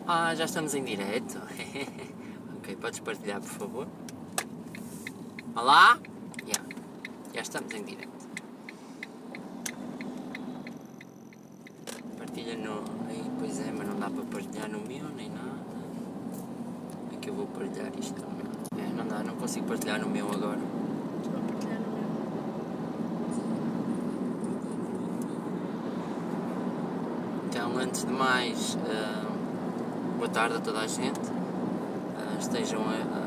Já estamos em direto. Ok, podes partilhar, por favor? Olá? Já estamos em direto. Partilha no... Aí, pois é, mas não dá para partilhar no meu, nem nada. É que eu vou partilhar isto no meu. Não dá, não consigo partilhar no meu agora. Vou partilhar no meu. Então, antes de mais, boa tarde a toda a gente.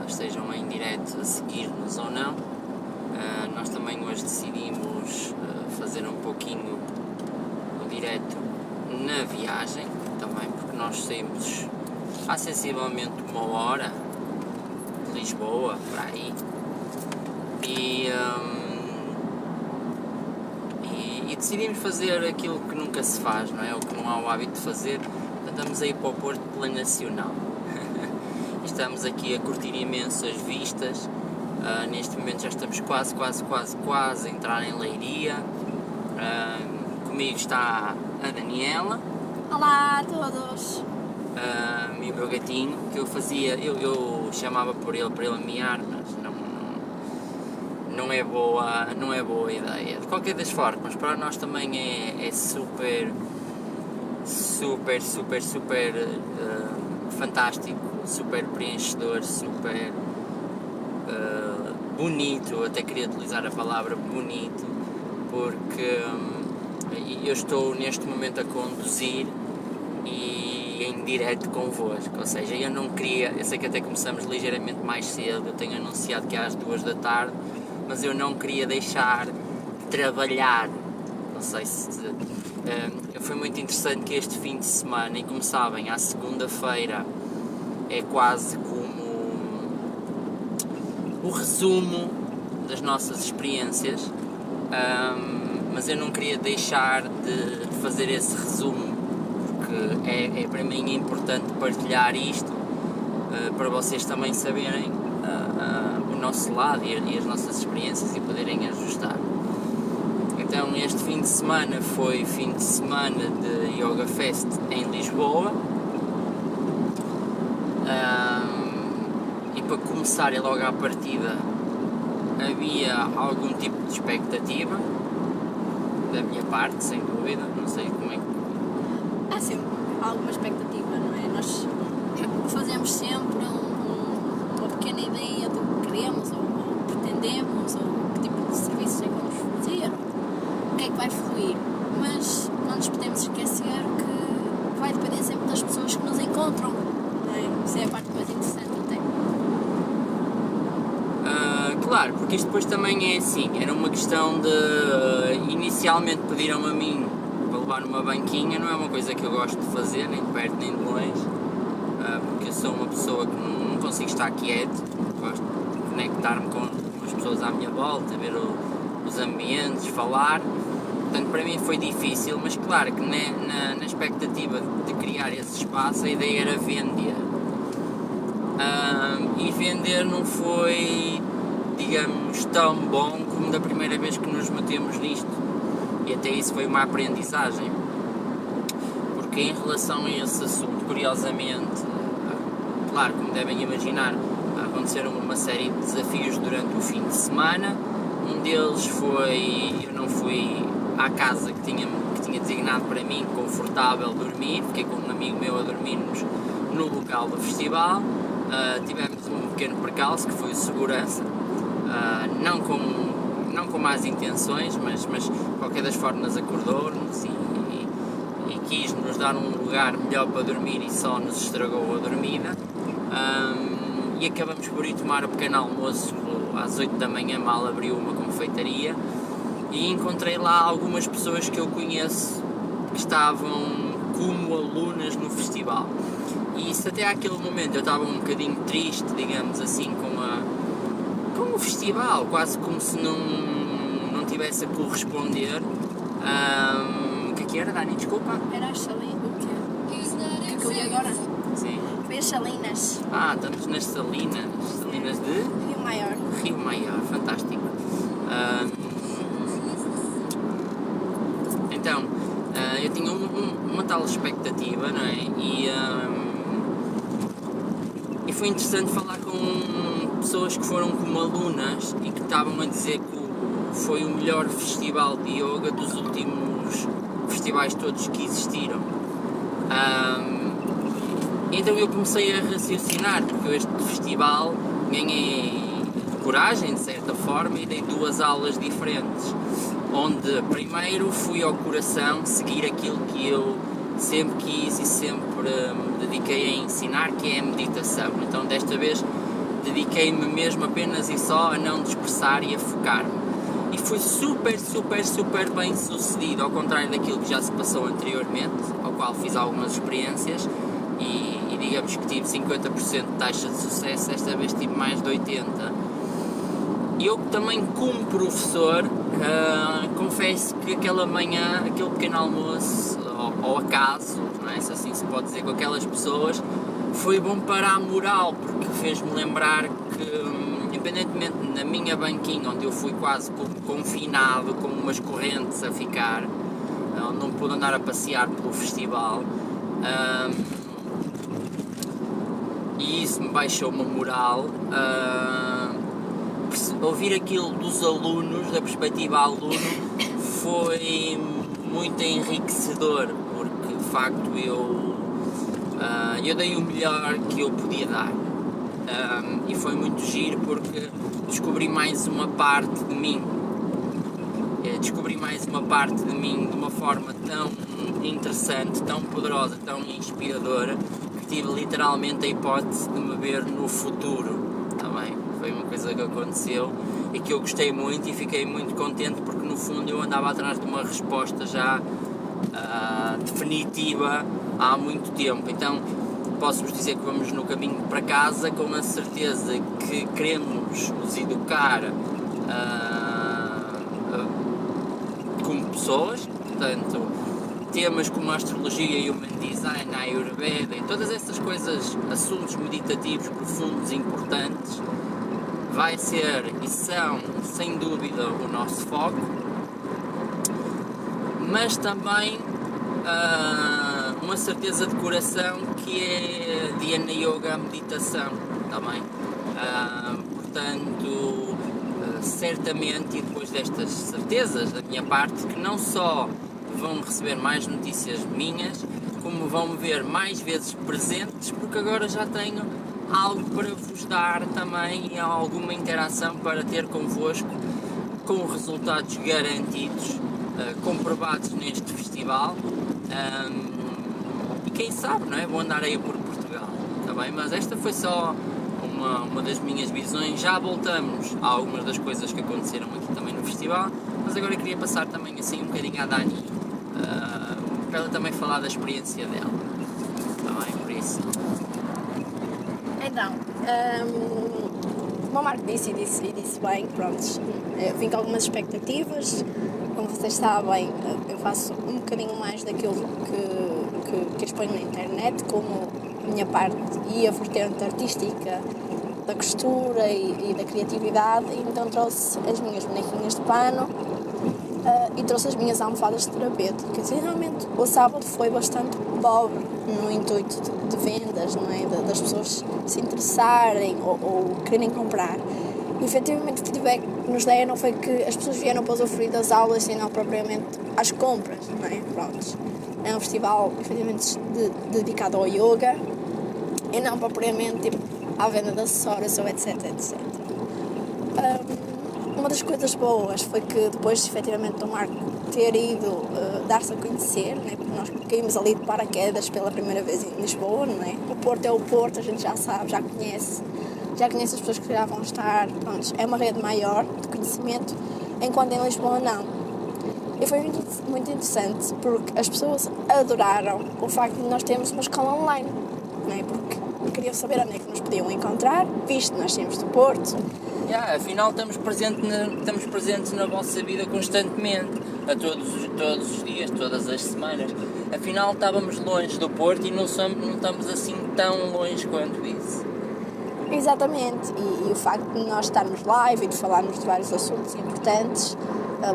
Estejam em direto a seguir-nos ou não. Nós também hoje decidimos fazer um pouquinho o direto na viagem, também porque nós saímos há sensivelmente 1 hora de Lisboa, para aí, e decidimos fazer aquilo que nunca se faz, não é? O que não há o hábito de fazer. Estamos aí para o Porto pela Nacional. Estamos aqui a curtir imensas vistas. Neste momento já estamos quase a entrar em Leiria. Comigo está a Daniela. Olá a todos! E o meu gatinho, que eu chamava por ele para ele miar, mas não é boa ideia. De qualquer das formas, para nós também é super fantástico, super preenchedor, super bonito. Até queria utilizar a palavra bonito, porque eu estou neste momento a conduzir e em direto convosco, ou seja, eu sei que até começamos ligeiramente mais cedo, eu tenho anunciado que é às 2 da tarde, mas eu não queria deixar de trabalhar, não sei se... foi muito interessante que este fim de semana, e como sabem, à segunda-feira é quase como o resumo das nossas experiências, mas eu não queria deixar de fazer esse resumo, porque para mim é importante partilhar isto, para vocês também saberem o nosso lado e as nossas experiências e poderem ajustar. Então este fim de semana foi fim de semana de Yoga Fest em Lisboa, e para começar e logo à partida havia algum tipo de expectativa da minha parte, sem dúvida, não sei como é que... Há sempre alguma expectativa, não é? Nós fazemos sempre uma pequena ideia do que queremos ou pretendemos, ou que tipo de serviços é que vamos fazer, o que é que vai fluir, mas não nos podemos esquecer que vai depender sempre das pessoas que nos encontram, não é? Isso é a parte mais interessante até. Claro, porque isto depois também é assim, era uma questão de... inicialmente pediram-me a mim para levar numa banquinha, não é uma coisa que eu gosto de fazer, nem de perto nem de longe, porque eu sou uma pessoa que não consigo estar quieto, gosto de conectar-me com as pessoas à minha volta, ver os ambientes, falar, portanto para mim foi difícil, mas claro que na expectativa de criar esse espaço a ideia era vender, e vender não foi, digamos, tão bom como da primeira vez que nos metemos nisto, e até isso foi uma aprendizagem, porque em relação a esse assunto, curiosamente, claro, como devem imaginar, aconteceram uma série de desafios durante o fim de semana. Um deles foi, eu não fui à casa que tinha designado para mim, confortável, dormir, fiquei com um amigo meu a dormirmos no local do festival. Tivemos um pequeno percalço que foi o segurança, não com más intenções, mas de qualquer das formas acordou-nos e quis nos dar um lugar melhor para dormir e só nos estragou a dormida, e acabamos por ir tomar o pequeno almoço às 8 da manhã, mal abriu uma confeitaria, e encontrei lá algumas pessoas que eu conheço que estavam como alunas no festival. E isso até àquele momento eu estava um bocadinho triste, digamos assim, com o festival, quase como se não tivesse a corresponder. O que era, Dani? Desculpa? Era as salinas, o quê? Que eu li agora? Sim. Foi as salinas. Estamos nas salinas de Rio Maior. Rio Maior, fantástico. Então, eu tinha uma tal expectativa, não é? foi interessante falar com pessoas que foram como alunas e que estavam a dizer que foi o melhor festival de yoga dos últimos festivais todos que existiram. Então eu comecei a raciocinar, porque eu este festival ganhei coragem, de certa forma, e dei 2 aulas diferentes, onde primeiro fui ao coração seguir aquilo que eu sempre quis e sempre me dediquei a ensinar, que é a meditação. Então desta vez dediquei-me mesmo apenas e só a não dispersar e a focar-me. E fui super bem sucedido, ao contrário daquilo que já se passou anteriormente, ao qual fiz algumas experiências e digamos que tive 50% de taxa de sucesso, esta vez tive mais de 80%. E eu também, como professor, confesso que aquela manhã, aquele pequeno almoço, ao acaso, não é? Se assim se pode dizer, com aquelas pessoas, foi bom para a moral, porque fez-me lembrar que, independentemente na minha banquinha, onde eu fui quase confinado, com umas correntes a ficar, não pude andar a passear pelo festival, e isso me baixou uma moral. Ouvir aquilo dos alunos, da perspectiva aluno, foi muito enriquecedor, porque de facto eu dei o melhor que eu podia dar, e foi muito giro porque descobri mais uma parte de mim, de uma forma tão interessante, tão poderosa, tão inspiradora, que tive literalmente a hipótese de me ver no futuro também. Foi uma coisa que aconteceu e que eu gostei muito e fiquei muito contente, porque no fundo eu andava atrás de uma resposta já definitiva há muito tempo. Então posso-vos dizer que vamos no caminho para casa com a certeza que queremos nos educar como pessoas, portanto temas como a astrologia, human design, a Ayurveda e todas essas coisas, assuntos meditativos profundos e importantes, vai ser e são sem dúvida o nosso foco, mas também uma certeza de coração que é Dhyana Yoga, a meditação também. Portanto, certamente, e depois destas certezas da minha parte, que não só vão receber mais notícias minhas, como vão me ver mais vezes presentes, porque agora já tenho algo para vos dar também e alguma interação para ter convosco, com resultados garantidos, comprovados neste festival, e quem sabe, não é? Vou andar aí por Portugal, está bem? Mas esta foi só uma das minhas visões. Já voltamos a algumas das coisas que aconteceram aqui também no festival, mas agora queria passar também assim um bocadinho à Dani, para ela também falar da experiência dela, está bem? Por isso. Então, como o Marco disse bem, pronto, eu vim com algumas expectativas. Como vocês sabem, eu faço um bocadinho mais daquilo que exponho na internet, como a minha parte e a vertente artística da costura e da criatividade, e então trouxe as minhas bonequinhas de pano e trouxe as minhas almofadas terapêuticas. E realmente o sábado foi bastante pobre no intuito de vendas, não é? Das pessoas se interessarem ou quererem comprar. E efetivamente o feedback que nos deram foi que as pessoas vieram para usufruir das aulas e não propriamente às compras, não é? Pronto. É um festival efetivamente dedicado ao yoga e não propriamente à venda de acessórios ou etc. Uma das coisas boas foi que depois efetivamente do Marco ter ido dar-se a conhecer, não é? Porque nós caímos ali de paraquedas pela primeira vez em Lisboa, não é? O Porto é o Porto, a gente já sabe, já conhece as pessoas que já vão estar, pronto, é uma rede maior de conhecimento, enquanto em Lisboa não. E foi muito interessante, porque as pessoas adoraram o facto de nós termos uma escola online, não é? Porque queriam saber onde é que nos podiam encontrar, visto que nós temos do Porto. Afinal estamos presentes na vossa vida constantemente, a todos os dias, todas as semanas. Afinal estávamos longe do Porto e não estamos assim tão longe quanto isso. Exatamente, e o facto de nós estarmos live e de falarmos de vários assuntos importantes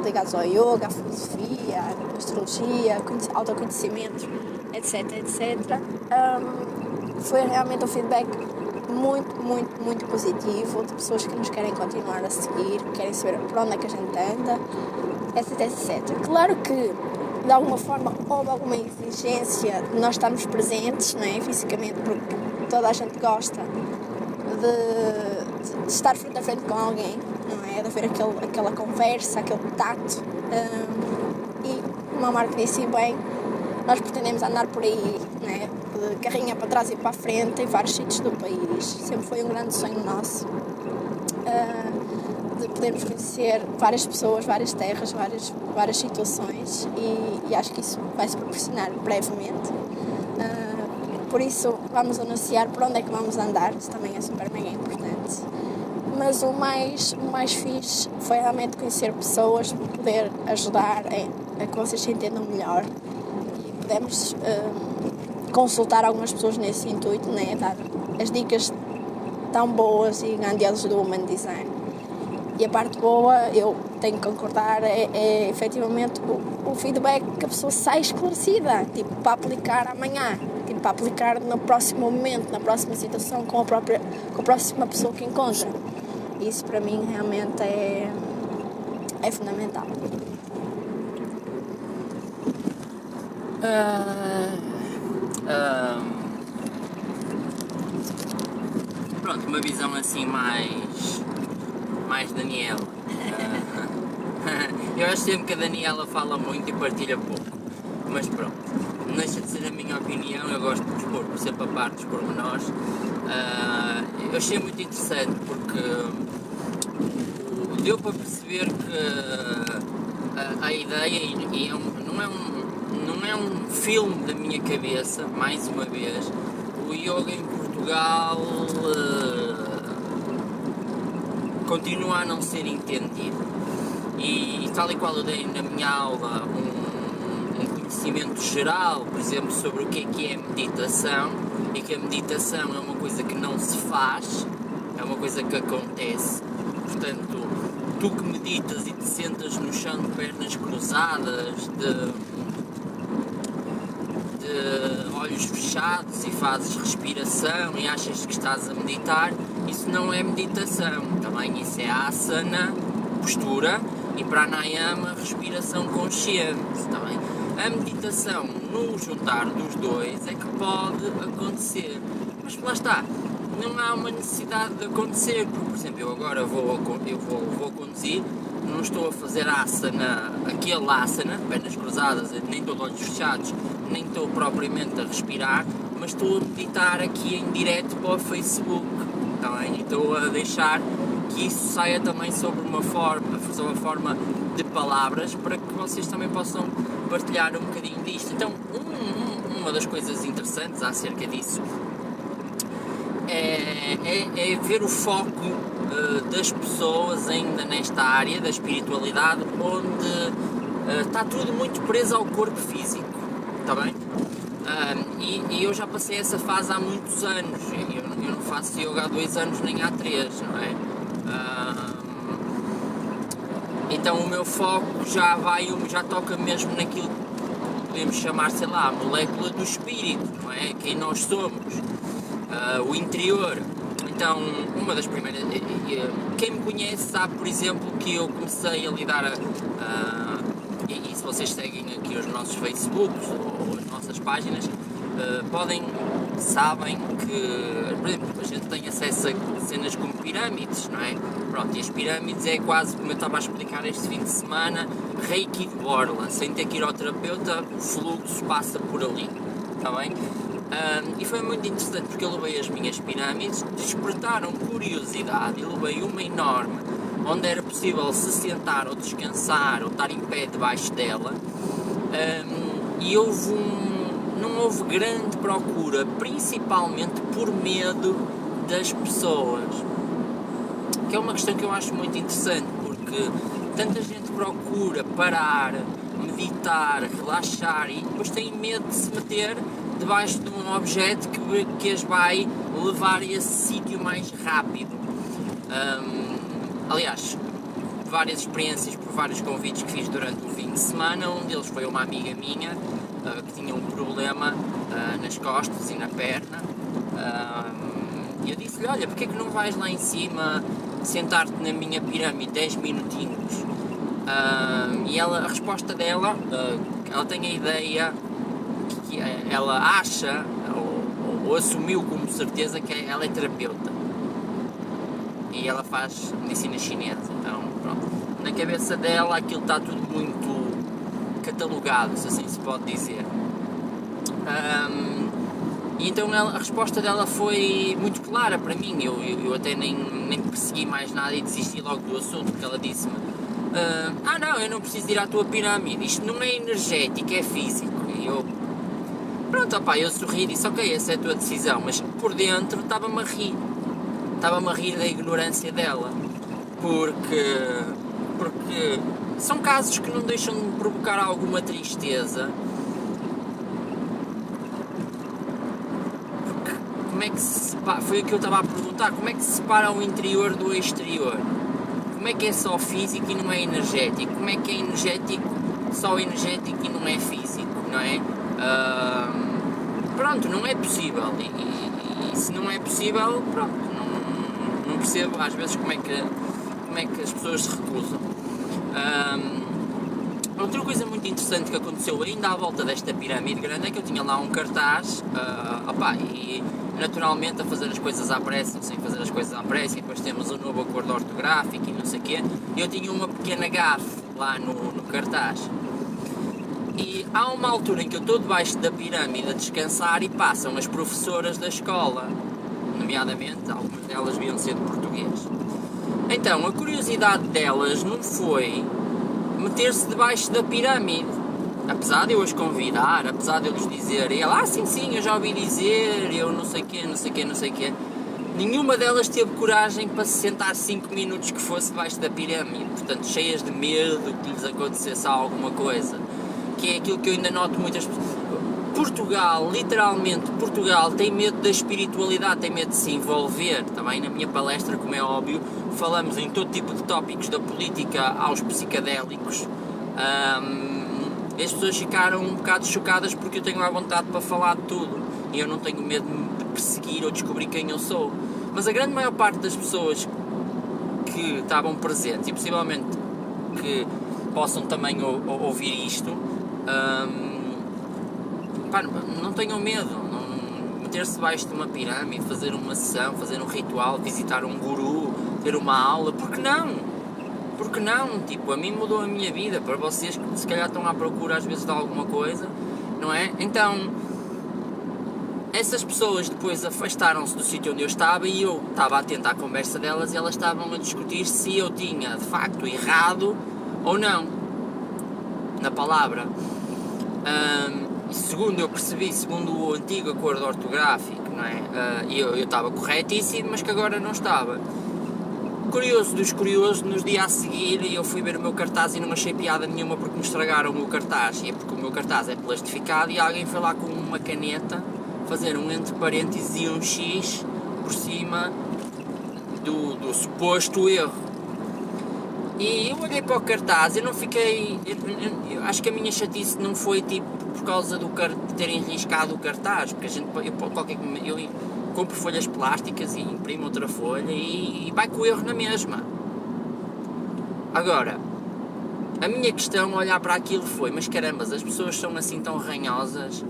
ligados ao yoga, à filosofia, à astrologia, autoconhecimento, etc, foi realmente um feedback muito, muito, muito positivo, de pessoas que nos querem continuar a seguir, que querem saber por onde é que a gente anda, etc, etc. Claro que, de alguma forma, houve alguma exigência de nós estarmos presentes, não é? Fisicamente, porque toda a gente gosta de estar frente a frente com alguém, não é? De haver aquela conversa, aquele tato. E, como a Marco disse bem, nós pretendemos andar por aí, não é? De carrinha para trás e para a frente em vários sítios do país. Sempre foi um grande sonho nosso. De podermos conhecer várias pessoas, várias terras, várias situações e acho que isso vai se proporcionar brevemente. Por isso vamos anunciar por onde é que vamos andar, isso também é super mega importante. Mas o mais fixe foi realmente conhecer pessoas, poder ajudar a que vocês se entendam melhor e podemos consultar algumas pessoas nesse intuito, né? Dar as dicas tão boas e grandiosas do Human Design. E a parte boa, eu tenho que concordar, é efetivamente o feedback que a pessoa sai esclarecida, tipo, para aplicar amanhã, tipo, para aplicar no próximo momento, na próxima situação, com a próxima pessoa que encontra. Isso para mim realmente é fundamental. Pronto, uma visão assim mais Daniela. Eu acho sempre que a Daniela fala muito e partilha pouco, mas pronto, não deixa de ser a minha opinião. Eu gosto de expor, por sempre a parte dos pormenores. Eu achei muito interessante porque deu para perceber que a ideia não é um filme da minha cabeça, mais uma vez. O yoga em Portugal continua a não ser entendido e tal e qual eu dei na minha aula um conhecimento geral, por exemplo, sobre o que é meditação, e que a meditação é uma coisa que não se faz, é uma coisa que acontece. Portanto, tu que meditas e te sentas no chão de pernas cruzadas, de olhos fechados e fazes respiração e achas que estás a meditar, isso não é meditação, também isso é asana, postura, e pranayama, respiração consciente, também. A meditação no juntar dos dois é que pode acontecer, mas lá está, não há uma necessidade de acontecer, porque, por exemplo, eu agora vou conduzir, não estou a fazer aquele asana, pernas cruzadas, nem estou de olhos fechados, nem estou propriamente a respirar, mas estou a meditar aqui em direto para o Facebook, tá bem? E estou a deixar que isso saia também sob uma forma de palavras, para que vocês também possam partilhar um bocadinho disto. Então, uma das coisas interessantes acerca disso é ver o foco das pessoas ainda nesta área da espiritualidade, onde está tudo muito preso ao corpo físico, está bem? E eu já passei essa fase há muitos anos. Eu não faço yoga há 2 anos nem há 3, não é? Então o meu foco já toca mesmo naquilo que podemos chamar, sei lá, a molécula do espírito, não é? Quem nós somos, o interior. Então, uma das primeiras... Quem me conhece sabe, por exemplo, que eu comecei a lidar e se vocês seguem aqui os nossos Facebooks ou as nossas páginas, sabem que, por exemplo, a gente tem acesso a cenas como pirâmides, não é? Pronto, e as pirâmides é quase, como eu estava a explicar este fim de semana, Reiki de borla, sem ter que ir ao terapeuta, o fluxo passa por ali, está bem? E foi muito interessante porque eu levei as minhas pirâmides, despertaram curiosidade, eu levei uma enorme, onde era possível se sentar ou descansar ou estar em pé debaixo dela, e não houve grande procura, principalmente por medo das pessoas, que é uma questão que eu acho muito interessante, porque tanta gente procura parar, meditar, relaxar e depois tem medo de se meter debaixo de um objeto que as vai levar a esse sítio mais rápido. Aliás, várias experiências por vários convites que fiz durante o fim de semana. Um deles foi uma amiga minha que tinha um problema nas costas e na perna, E eu disse-lhe, olha, porque é que não vais lá em cima sentar-te na minha pirâmide 10 minutinhos? E a resposta dela, ela tem a ideia que ela acha ou assumiu como certeza que ela é terapeuta e ela faz medicina chinesa, então pronto, na cabeça dela aquilo está tudo muito catalogado, se assim se pode dizer. E então a resposta dela foi muito clara para mim, eu até nem persegui mais nada e desisti logo do assunto, porque ela disse-me não, eu não preciso ir à tua pirâmide, isto não é energético, é físico. E eu, pronto, opá, eu sorri e disse, ok, essa é a tua decisão, mas por dentro estava-me a rir da ignorância dela, porque são casos que não deixam de me provocar alguma tristeza. Como é que foi o que eu estava a perguntar, como é que se separa o interior do exterior? Como é que é só físico e não é energético? Como é que é energético, só energético e não é físico, não é? Pronto, não é possível e se não é possível, pronto, não percebo às vezes como é que as pessoas se recusam. Outra coisa muito interessante que aconteceu ainda à volta desta pirâmide grande é que eu tinha lá um cartaz, e naturalmente a fazer as coisas à pressa, sem fazer as coisas à pressa, e depois temos um novo acordo ortográfico e não sei o quê, eu tinha uma pequena gafe lá no cartaz. E há uma altura em que eu estou debaixo da pirâmide a descansar e passam as professoras da escola, nomeadamente, algumas delas deviam ser de português. Então, a curiosidade delas não foi meter-se debaixo da pirâmide, apesar de eu as convidar, apesar de eu lhes dizer, e ela, sim, eu já ouvi dizer, eu não sei quê, nenhuma delas teve coragem para se sentar 5 minutos que fosse debaixo da pirâmide, portanto, cheias de medo que lhes acontecesse alguma coisa, que é aquilo que eu ainda noto muitas pessoas. Portugal, literalmente, Portugal tem medo da espiritualidade, tem medo de se envolver. Também na minha palestra, como é óbvio, falamos em todo tipo de tópicos, da política aos psicadélicos. As pessoas ficaram um bocado chocadas porque eu tenho a vontade para falar de tudo e eu não tenho medo de perseguir ou descobrir quem eu sou. Mas a grande maior parte das pessoas que estavam presentes e possivelmente que possam também ouvir isto, não tenham medo, meter-se debaixo de uma pirâmide, fazer uma sessão, fazer um ritual, visitar um guru, ter uma aula, porque não? Porque não? Tipo, a mim mudou a minha vida, para vocês que se calhar estão à procura às vezes de alguma coisa, não é? Então, essas pessoas depois afastaram-se do sítio onde eu estava e eu estava atento à conversa delas e elas estavam a discutir se eu tinha de facto errado ou não na palavra. Segundo eu percebi, segundo o antigo acordo ortográfico, não é? Eu estava corretíssimo, mas que agora não estava. Curioso dos curiosos, nos dias a seguir eu fui ver o meu cartaz e não achei piada nenhuma porque me estragaram o meu cartaz. E é porque o meu cartaz é plastificado e alguém foi lá com uma caneta fazer um entre parênteses e um X por cima do suposto erro. E eu olhei para o cartaz e não fiquei... Eu acho que a minha chatice não foi tipo por causa de terem riscado o cartaz, porque eu compro folhas plásticas e imprimo outra folha e vai com o erro na mesma. Agora, a minha questão ao olhar para aquilo foi, mas carambas, as pessoas são assim tão ranhosas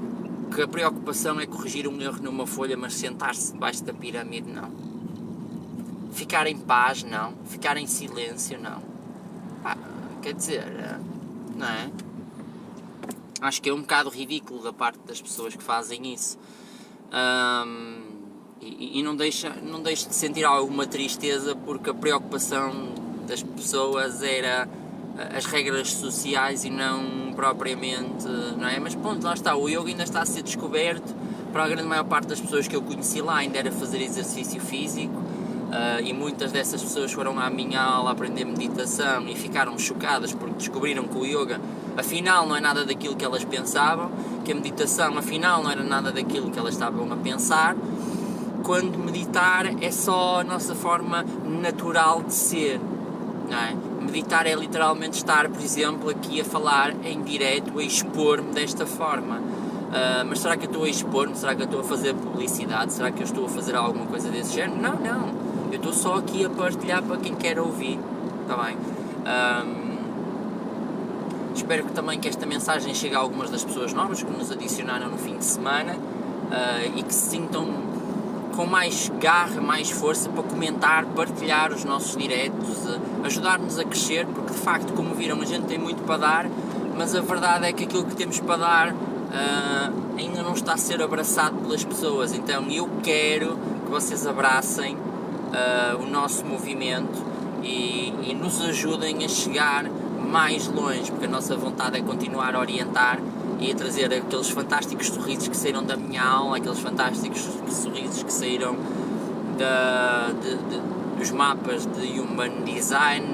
que a preocupação é corrigir um erro numa folha, mas sentar-se debaixo da pirâmide não. Ficar em paz não, ficar em silêncio não. Quer dizer, não é? Acho que é um bocado ridículo da parte das pessoas que fazem isso. E não deixa de sentir alguma tristeza porque a preocupação das pessoas era as regras sociais e não propriamente, não é? Mas pronto, lá está, o yoga ainda está a ser descoberto. Para a grande maior parte das pessoas que eu conheci lá ainda era fazer exercício físico. E muitas dessas pessoas foram à minha aula aprender meditação e ficaram chocadas porque descobriram que o yoga afinal não é nada daquilo que elas pensavam, que a meditação afinal não era nada daquilo que elas estavam a pensar, quando meditar é só a nossa forma natural de ser, não é? Meditar é literalmente estar, por exemplo, aqui a falar em direto, a expor-me desta forma. Mas será que eu estou a expor-me? Será que eu estou a fazer publicidade? Será que eu estou a fazer alguma coisa desse género? Não, eu estou só aqui a partilhar para quem quer ouvir, está bem? Espero que também que esta mensagem chegue a algumas das pessoas novas que nos adicionaram no fim de semana e que se sintam com mais garra, mais força para comentar, partilhar os nossos diretos, ajudar-nos a crescer, porque de facto, como viram, a gente tem muito para dar, mas a verdade é que aquilo que temos para dar ainda não está a ser abraçado pelas pessoas. Então eu quero que vocês abracem o nosso movimento e nos ajudem a chegar mais longe, porque a nossa vontade é continuar a orientar e a trazer aqueles fantásticos sorrisos que saíram da minha aula, aqueles fantásticos sorrisos que saíram dos mapas de Human Design,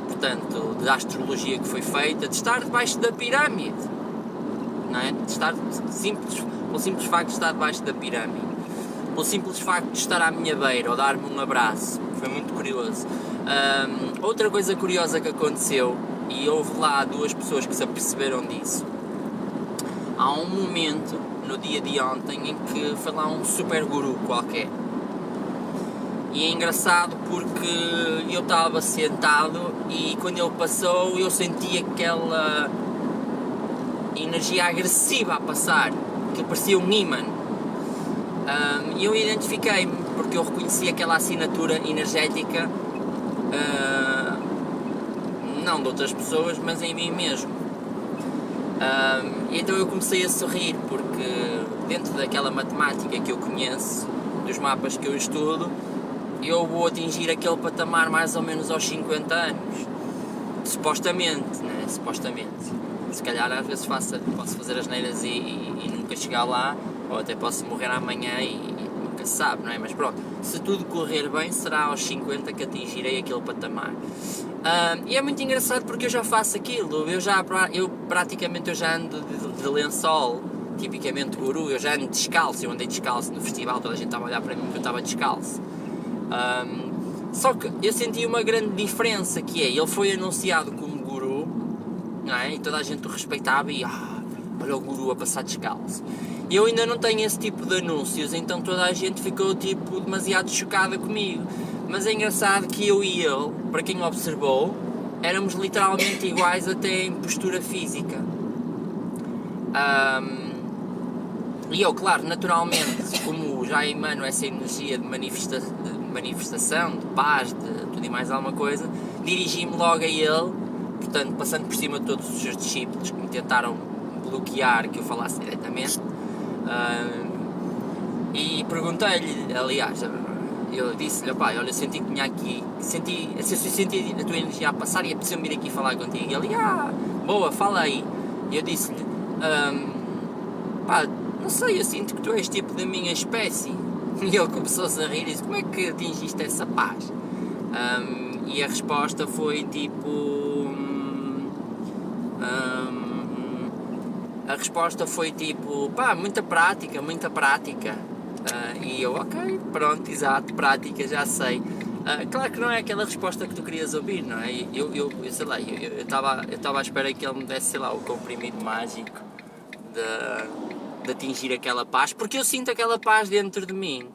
portanto, da astrologia que foi feita, de estar debaixo da pirâmide, não é? De estar pelo simples facto de estar debaixo da pirâmide, pelo simples facto de estar à minha beira ou dar-me um abraço, foi muito curioso. Outra coisa curiosa que aconteceu, e houve lá 2 pessoas que se aperceberam disso, há um momento no dia de ontem em que foi lá um super guru qualquer, e é engraçado porque eu estava sentado e quando ele passou eu senti aquela energia agressiva a passar, que parecia um imã. E eu identifiquei-me porque eu reconheci aquela assinatura energética, não de outras pessoas, mas em mim mesmo. Então eu comecei a sorrir porque dentro daquela matemática que eu conheço, dos mapas que eu estudo, eu vou atingir aquele patamar mais ou menos aos 50 anos, supostamente, né? Supostamente. Se calhar às vezes posso fazer as neiras e nunca chegar lá, ou até posso morrer amanhã e nunca se sabe, não é? Mas pronto, se tudo correr bem, será aos 50 que atingirei aquele patamar. E é muito engraçado porque eu já faço aquilo, eu praticamente já ando de lençol, tipicamente guru, eu já ando descalço, eu andei descalço no festival, toda a gente estava a olhar para mim porque eu estava descalço. Só que eu senti uma grande diferença, que é, ele foi anunciado como guru, não é? E toda a gente o respeitava e olha o guru a passar descalço. Eu ainda não tenho esse tipo de anúncios, então toda a gente ficou tipo demasiado chocada comigo. Mas é engraçado que eu e ele, para quem observou, éramos literalmente iguais até em postura física. E eu, claro, naturalmente, como já emano essa energia de manifestação, de paz, de tudo e mais alguma coisa, dirigi-me logo a ele, portanto, passando por cima de todos os seus discípulos que me tentaram bloquear que eu falasse diretamente, e perguntei-lhe, aliás, eu disse-lhe, olha, eu senti que tinha aqui, senti a tua energia a passar e apeteceu-me vir aqui falar contigo. E ele, boa, fala aí. E eu disse-lhe, não sei, eu sinto que tu és tipo da minha espécie. E ele começou-se a rir e disse, como é que atingiste essa paz? E a resposta foi tipo... muita prática. E eu, ok, pronto, exato, prática, já sei. Claro que não é aquela resposta que tu querias ouvir, não é? Eu sei lá, eu estava à espera que ele me desse, sei lá, o comprimido mágico de atingir aquela paz, porque eu sinto aquela paz dentro de mim.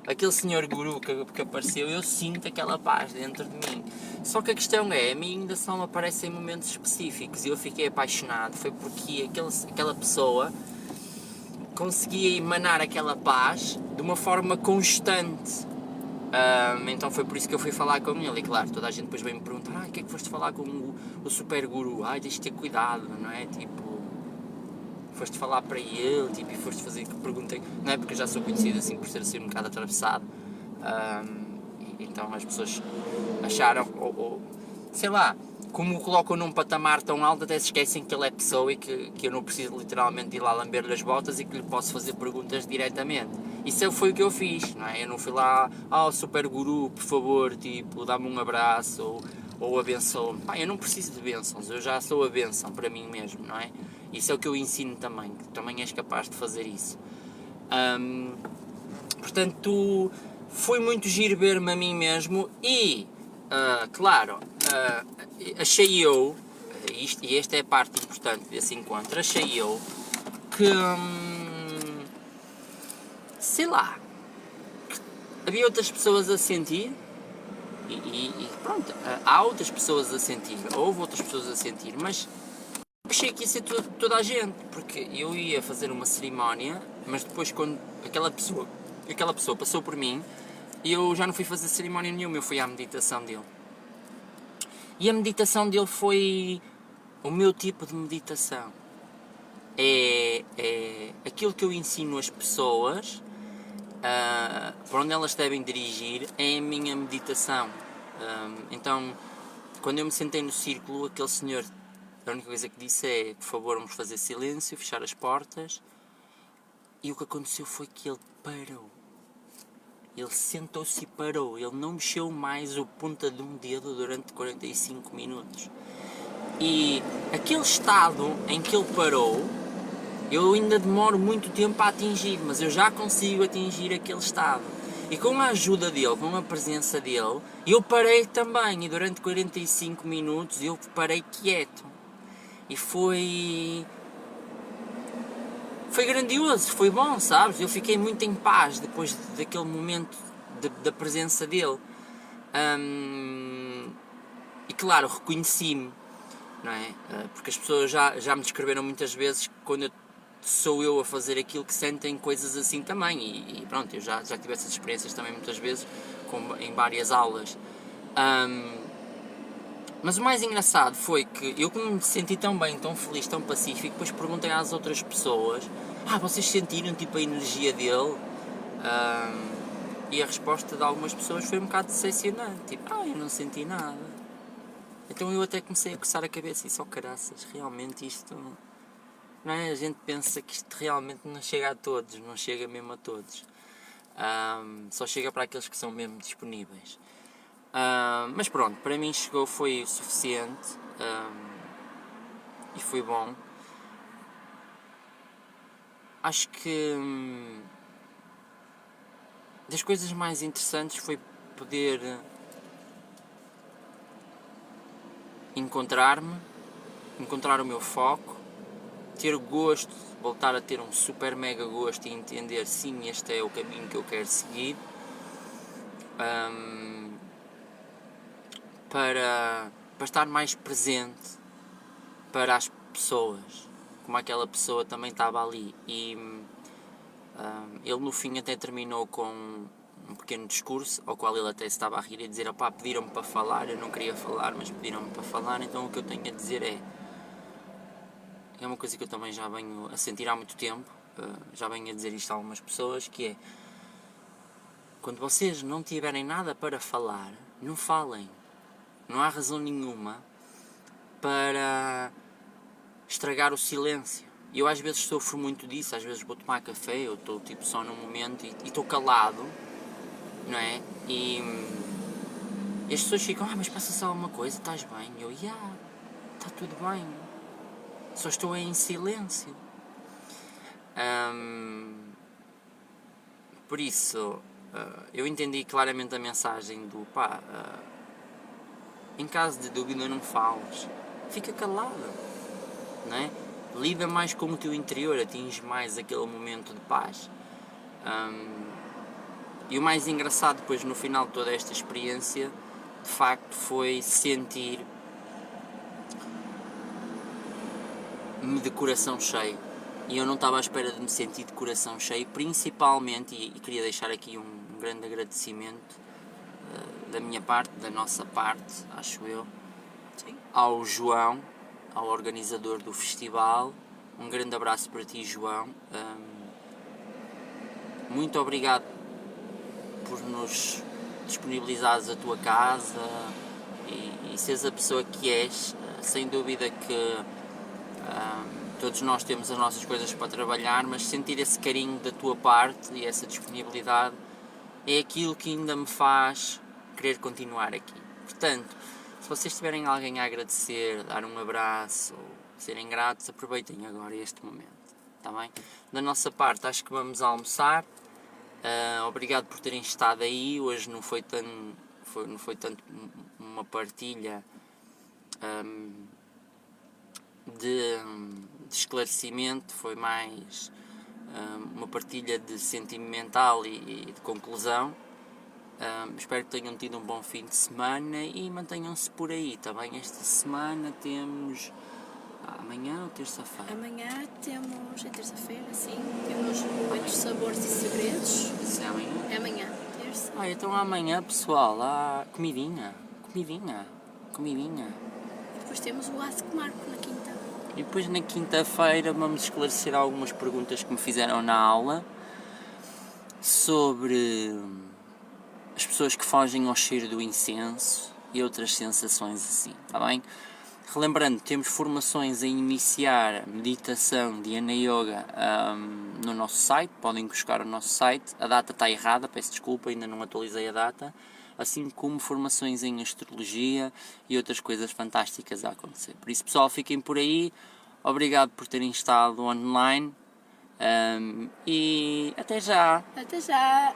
Aquele senhor guru que apareceu, eu sinto aquela paz dentro de mim. Só que a questão é, a mim ainda só me aparece em momentos específicos e eu fiquei apaixonado, foi porque aquela pessoa conseguia emanar aquela paz de uma forma constante. Então foi por isso que eu fui falar com ele. E claro, toda a gente depois veio me perguntar, o que é que foste falar com o super guru? Tens de ter cuidado, não é? Tipo, foste falar para ele, tipo, e foste fazer que perguntei, não é? Porque eu já sou conhecido assim por ser assim um bocado atravessado. Então as pessoas acharam, ou sei lá, como o colocam num patamar tão alto, até se esquecem que ele é pessoa e que eu não preciso literalmente ir lá lamber-lhe as botas e que lhe posso fazer perguntas diretamente. Isso foi o que eu fiz, não é? Eu não fui lá, super guru, por favor, tipo, dá-me um abraço ou abençoa-me. Eu não preciso de bênçãos, eu já sou a bênção para mim mesmo, não é? Isso é o que eu ensino também, que também és capaz de fazer isso. Portanto, foi muito giro ver-me a mim mesmo e, claro, achei eu, e esta é a parte importante desse encontro, achei eu porque, sei lá, havia outras pessoas a sentir, e pronto, há outras pessoas a sentir, houve outras pessoas a sentir, mas achei que ia ser toda a gente, porque eu ia fazer uma cerimónia, mas depois quando aquela pessoa passou por mim, eu já não fui fazer cerimónia nenhuma, eu fui à meditação dele. E a meditação dele foi o meu tipo de meditação. É aquilo que eu ensino as pessoas, para onde elas devem dirigir, é a minha meditação. Então, quando eu me sentei no círculo, aquele senhor, a única coisa que disse é: por favor, vamos fazer silêncio, fechar as portas. E o que aconteceu foi que ele parou. Ele sentou-se e parou. Ele não mexeu mais o ponta de um dedo durante 45 minutos. E aquele estado em que ele parou, eu ainda demoro muito tempo a atingir, mas eu já consigo atingir aquele estado. E com a ajuda dele, com a presença dele, eu parei também. E durante 45 minutos eu parei quieto. E foi grandioso, foi bom, sabes? Eu fiquei muito em paz depois daquele momento da presença dele. E claro, reconheci-me, não é? Porque as pessoas já me descreveram muitas vezes quando sou eu a fazer aquilo que sentem coisas assim também. E pronto, eu já tive essas experiências também muitas vezes, em várias aulas. Mas o mais engraçado foi que eu, como me senti tão bem, tão feliz, tão pacífico, depois perguntei às outras pessoas: vocês sentiram tipo a energia dele? E a resposta de algumas pessoas foi um bocado decepcionante, tipo: eu não senti nada. Então eu até comecei a coçar a cabeça e só caraças, realmente isto, não é? A gente pensa que isto realmente não chega a todos, não chega mesmo a todos. Só chega para aqueles que são mesmo disponíveis. Mas pronto, para mim chegou, foi o suficiente, e foi bom. Acho que das coisas mais interessantes foi poder encontrar-me, encontrar o meu foco, ter gosto, voltar a ter um super mega gosto e entender: sim, este é o caminho que eu quero seguir. Para estar mais presente para as pessoas, como aquela pessoa também estava ali. E ele no fim até terminou com um pequeno discurso, ao qual ele até se estava a rir e a dizer: pediram-me para falar, eu não queria falar, mas pediram-me para falar, então o que eu tenho a dizer é uma coisa que eu também já venho a sentir há muito tempo, já venho a dizer isto a algumas pessoas, que é: quando vocês não tiverem nada para falar, não falem. Não há razão nenhuma para estragar o silêncio. E eu às vezes sofro muito disso, às vezes vou tomar café, eu estou tipo só num momento e estou calado, não é? E as pessoas ficam: mas passa-se alguma coisa, estás bem? E eu: está tudo bem, só estou em silêncio. Por isso, eu entendi claramente a mensagem do em caso de dúvida não fales, fica calado, não é? Lida mais com o teu interior, atinge mais aquele momento de paz. E o mais engraçado depois no final de toda esta experiência, de facto, foi sentir-me de coração cheio. E eu não estava à espera de me sentir de coração cheio, principalmente, e queria deixar aqui um grande agradecimento da minha parte, da nossa parte, acho eu, ao João, ao organizador do festival. Um grande abraço para ti, João. Muito obrigado por nos disponibilizares a tua casa e seres a pessoa que és. Sem dúvida que todos nós temos as nossas coisas para trabalhar, mas sentir esse carinho da tua parte e essa disponibilidade é aquilo que ainda me faz querer continuar aqui. Portanto, se vocês tiverem alguém a agradecer, dar um abraço ou serem gratos, aproveitem agora este momento, está bem? Da nossa parte, acho que vamos almoçar. Obrigado por terem estado aí. Hoje não foi tanto uma partilha de esclarecimento, foi mais uma partilha de sentimental e de conclusão. Espero que tenham tido um bom fim de semana e mantenham-se por aí, tá bem? Esta semana temos amanhã ou terça-feira? Amanhã temos, é terça-feira, sim, temos 8 sabores e segredos. Isso é amanhã? É amanhã, terça. Então amanhã, pessoal, há comidinha. E depois temos o Ask Marco na quinta. E depois na quinta-feira vamos esclarecer algumas perguntas que me fizeram na aula sobre as pessoas que fogem ao cheiro do incenso e outras sensações assim, está bem? Relembrando, temos formações a iniciar meditação, Dhyana Yoga no nosso site, podem buscar o nosso site, a data está errada, peço desculpa, ainda não atualizei a data, assim como formações em astrologia e outras coisas fantásticas a acontecer. Por isso, pessoal, fiquem por aí, obrigado por terem estado online e até já! Até já!